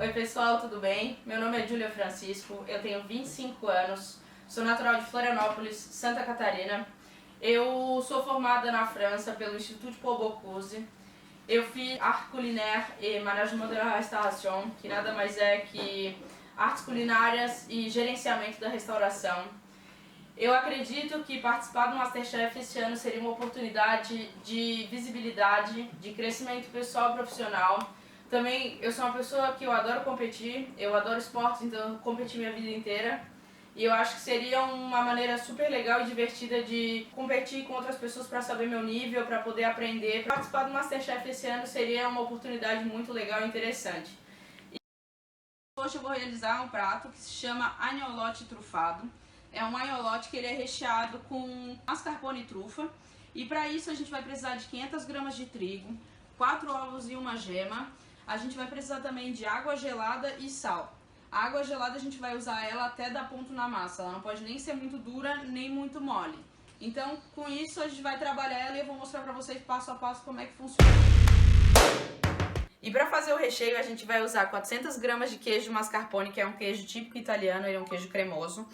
Oi pessoal, tudo bem? Meu nome é Júlia Francisco, eu tenho 25 anos, sou natural de Florianópolis, Santa Catarina. Eu sou formada na França pelo Instituto Paul Bocuse. Eu fiz Art Culinaire et Management de la Restauration, que nada mais é que artes culinárias e gerenciamento da restauração. Eu acredito que participar do Masterchef esse ano seria uma oportunidade de visibilidade, de crescimento pessoal e profissional. Também eu sou uma pessoa que eu adoro competir, eu adoro esportes, então eu competi minha vida inteira. E eu acho que seria uma maneira super legal e divertida de competir com outras pessoas para saber meu nível, para poder aprender. Participar do Masterchef esse ano seria uma oportunidade muito legal e interessante. Hoje eu vou realizar um prato que se chama agnolote trufado. É um agnolote que ele é recheado com mascarpone e trufa. E para isso a gente vai precisar de 500 gramas de trigo, 4 ovos e uma gema. A gente vai precisar também de água gelada e sal. A água gelada a gente vai usar ela até dar ponto na massa. Ela não pode nem ser muito dura, nem muito mole. Então, com isso a gente vai trabalhar ela e eu vou mostrar para vocês passo a passo como é que funciona. E para fazer o recheio a gente vai usar 400 gramas de queijo mascarpone, que é um queijo típico italiano, ele é um queijo cremoso.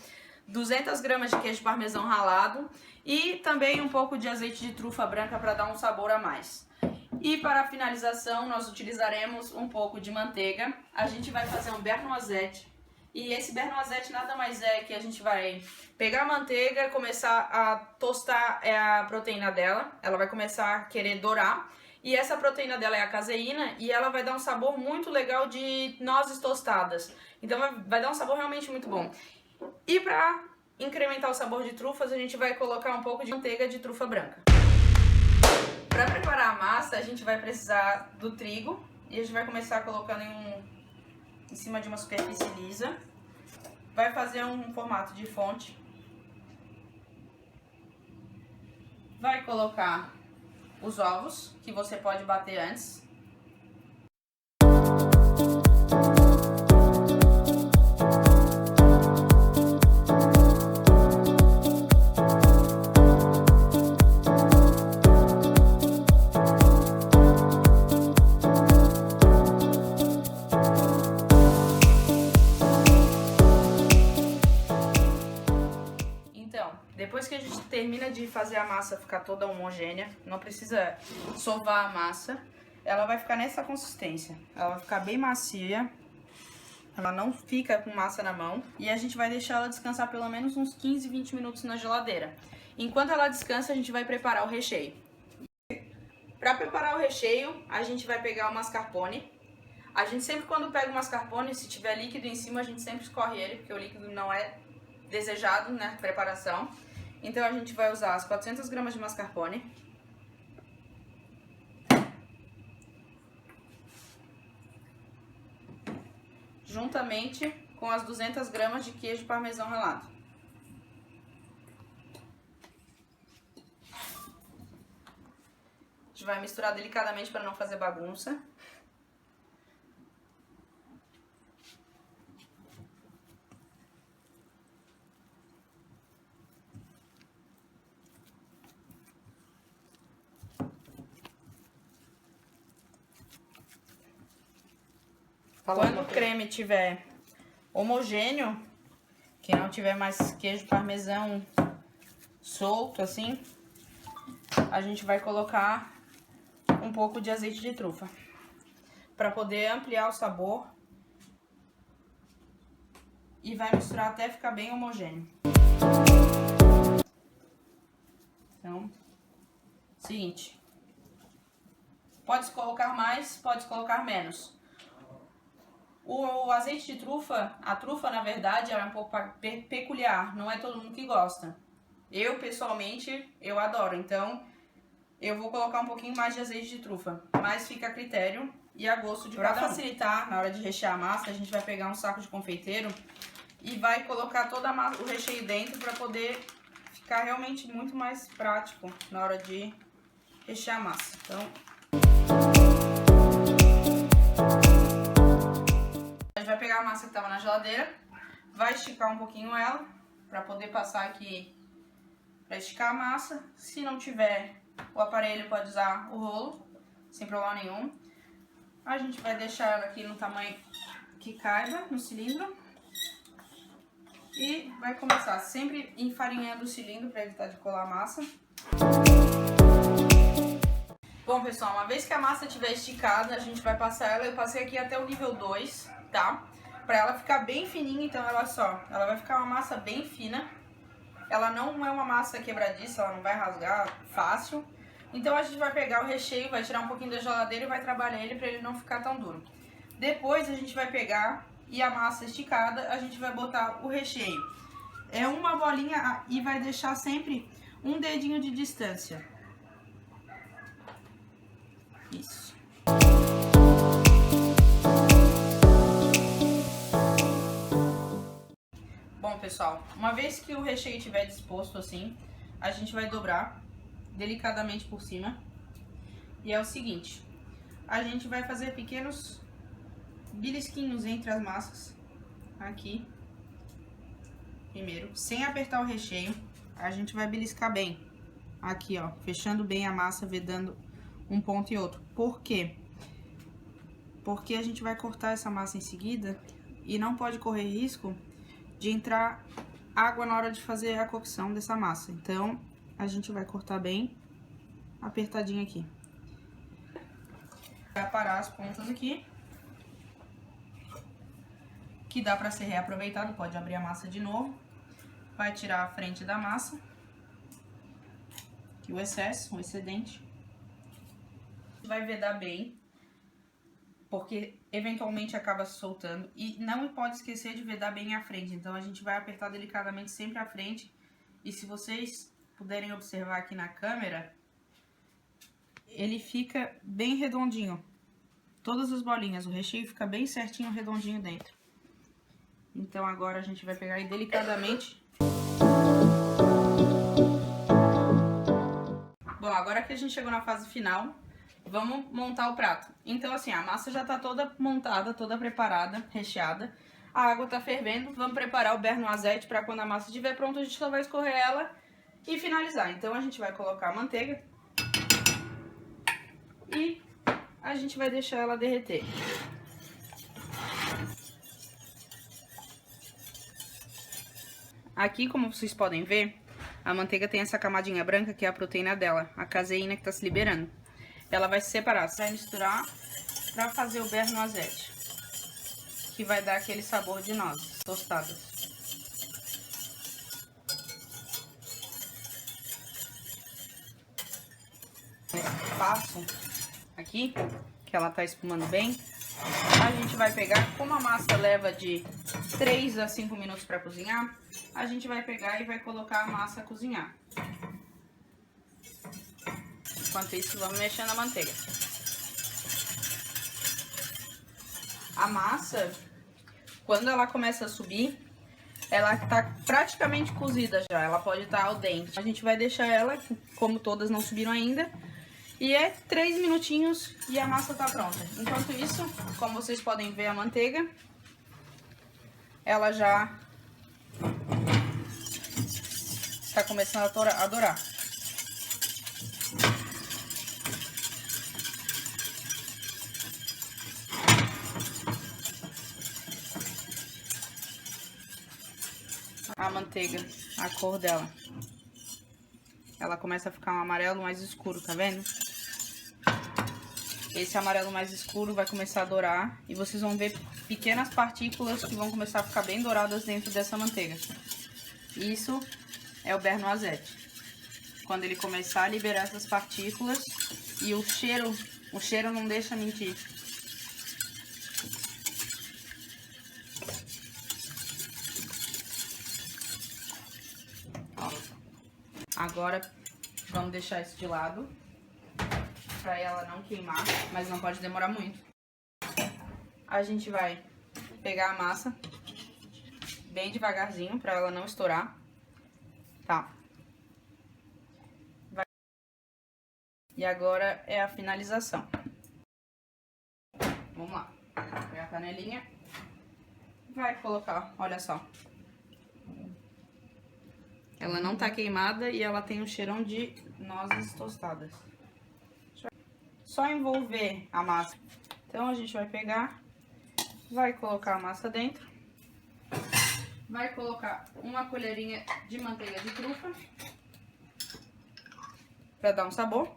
200 gramas de queijo parmesão ralado e também um pouco de azeite de trufa branca para dar um sabor a mais. E para a finalização nós utilizaremos um pouco de manteiga. A gente vai fazer um beurre noisette. E esse beurre noisette nada mais é que a gente vai pegar a manteiga e começar a tostar a proteína dela. Ela vai começar a querer dourar. E essa proteína dela é a caseína e ela vai dar um sabor muito legal de nozes tostadas. Então vai dar um sabor realmente muito bom. E para incrementar o sabor de trufas, a gente vai colocar um pouco de manteiga de trufa branca. Para preparar a massa, a gente vai precisar do trigo e a gente vai começar colocando em cima de uma superfície lisa. Vai fazer um formato de fonte. Vai colocar os ovos, que você pode bater antes. Depois que a gente termina de fazer a massa ficar toda homogênea, não precisa sovar a massa, ela vai ficar nessa consistência. Ela vai ficar bem macia, ela não fica com massa na mão. E a gente vai deixar ela descansar pelo menos uns 15, 20 minutos na geladeira. Enquanto ela descansa, a gente vai preparar o recheio. Para preparar o recheio, a gente vai pegar o mascarpone. A gente sempre quando pega o mascarpone, se tiver líquido em cima, a gente sempre escorre ele, porque o líquido não é desejado na preparação. Então a gente vai usar as 400 gramas de mascarpone. Juntamente com as 200 gramas de queijo parmesão ralado. A gente vai misturar delicadamente para não fazer bagunça. Quando o creme estiver homogêneo, que não tiver mais queijo parmesão solto assim, a gente vai colocar um pouco de azeite de trufa para poder ampliar o sabor e vai misturar até ficar bem homogêneo. Então, seguinte, pode colocar mais, pode colocar menos. O azeite de trufa, a trufa na verdade ela é um pouco peculiar, não é todo mundo que gosta. Eu pessoalmente, eu adoro, então eu vou colocar um pouquinho mais de azeite de trufa, mas fica a critério e a gosto de cada um. Para facilitar na hora de rechear a massa, a gente vai pegar um saco de confeiteiro e vai colocar toda a massa, o recheio dentro para poder ficar realmente muito mais prático na hora de rechear a massa. Então, vai pegar a massa que estava na geladeira, vai esticar um pouquinho ela, para poder passar aqui, para esticar a massa. Se não tiver o aparelho, pode usar o rolo, sem problema nenhum. A gente vai deixar ela aqui no tamanho que caiba no cilindro. E vai começar sempre enfarinhando o cilindro para evitar de colar a massa. Bom, pessoal, uma vez que a massa estiver esticada, a gente vai passar ela. Eu passei aqui até o nível 2, tá? Pra ela ficar bem fininha, então ela vai ficar uma massa bem fina. Ela não é uma massa quebradiça, ela não vai rasgar fácil. Então a gente vai pegar o recheio, vai tirar um pouquinho da geladeira e vai trabalhar ele pra ele não ficar tão duro. Depois a gente vai pegar e a massa esticada, a gente vai botar o recheio. É uma bolinha e vai deixar sempre um dedinho de distância. Isso. Bom, pessoal, uma vez que o recheio estiver disposto assim, a gente vai dobrar delicadamente por cima. E é o seguinte, a gente vai fazer pequenos belisquinhos entre as massas, aqui. Primeiro, sem apertar o recheio, a gente vai beliscar bem. Aqui, ó, fechando bem a massa, vedando um ponto e outro. Por quê? Porque a gente vai cortar essa massa em seguida e não pode correr risco de entrar água na hora de fazer a cocção dessa massa. Então, a gente vai cortar bem apertadinho aqui. Vai parar as pontas aqui, que dá pra ser reaproveitado, pode abrir a massa de novo. Vai tirar a frente da massa, o excesso, o excedente. Vai vedar bem, porque eventualmente acaba se soltando. E não pode esquecer de vedar bem a frente, então a gente vai apertar delicadamente sempre a frente. E se vocês puderem observar aqui na câmera, ele fica bem redondinho. Todas as bolinhas, o recheio fica bem certinho, redondinho dentro. Então agora a gente vai pegar e delicadamente... Bom, agora que a gente chegou na fase final, vamos montar o prato. Então assim, a massa já tá toda montada, toda preparada, recheada. A água tá fervendo, vamos preparar o beurre noisette para quando a massa estiver pronta, a gente só vai escorrer ela e finalizar. Então a gente vai colocar a manteiga e a gente vai deixar ela derreter. Aqui, como vocês podem ver, a manteiga tem essa camadinha branca que é a proteína dela, a caseína que tá se liberando. Ela vai se separar, você vai misturar pra fazer o beurre noisette, que vai dar aquele sabor de nozes tostadas. Nesse passo aqui, que ela tá espumando bem, a gente vai pegar, como a massa leva de 3 a 5 minutos para cozinhar, a gente vai pegar e vai colocar a massa a cozinhar. Enquanto isso, vamos mexendo a manteiga. A massa, quando ela começa a subir, ela tá praticamente cozida já, ela pode estar al dente. A gente vai deixar ela, como todas não subiram ainda, e é 3 minutinhos e a massa tá pronta. Enquanto isso, como vocês podem ver a manteiga, ela já tá começando a dourar. A manteiga, a cor dela, ela começa a ficar um amarelo mais escuro, tá vendo? Esse amarelo mais escuro vai começar a dourar e vocês vão ver pequenas partículas que vão começar a ficar bem douradas dentro dessa manteiga. Isso é o beurre noisette. Quando ele começar a liberar essas partículas e o cheiro não deixa mentir. Ó. Agora vamos deixar isso de lado, pra ela não queimar, mas não pode demorar muito. A gente vai pegar a massa bem devagarzinho, pra ela não estourar, tá? E agora é a finalização. Vamos lá. Pegar a panelinha. Vai colocar, olha só. Ela não tá queimada e ela tem um cheirão de nozes tostadas. Só envolver a massa. Então a gente vai pegar vai colocar a massa dentro, vai colocar uma colherinha de manteiga de trufa para dar um sabor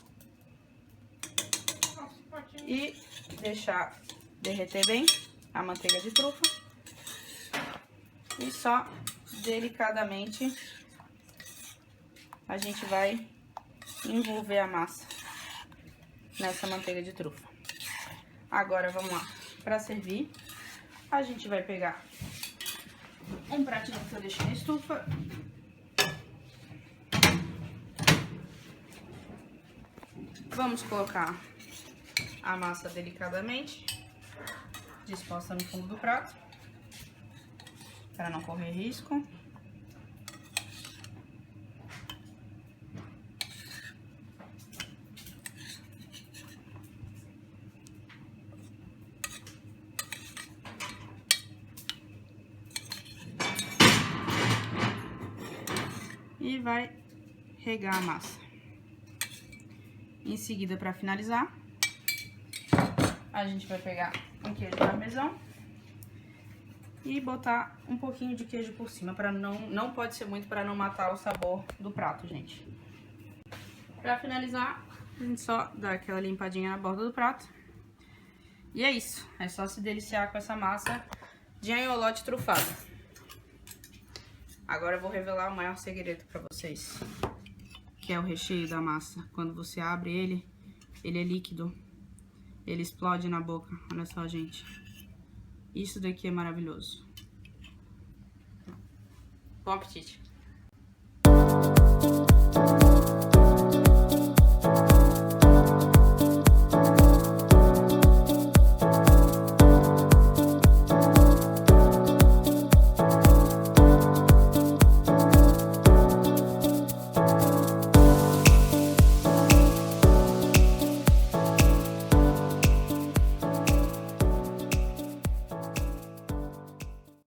e deixar derreter bem a manteiga de trufa e só delicadamente a gente vai envolver a massa nessa manteiga de trufa. Agora vamos lá, para servir a gente vai pegar um pratinho que eu deixei na estufa. Vamos colocar a massa delicadamente disposta no fundo do prato, para não correr risco. E vai regar a massa. Em seguida, para finalizar, a gente vai pegar um queijo parmesão e botar um pouquinho de queijo por cima, para não pode ser muito, para não matar o sabor do prato, gente. Para finalizar, a gente só dá aquela limpadinha na borda do prato. E é isso, é só se deliciar com essa massa de anholote trufado. Agora eu vou revelar o maior segredo para vocês, que é o recheio da massa. Quando você abre ele é líquido, ele explode na boca. Olha só, gente, isso daqui é maravilhoso. Bom apetite!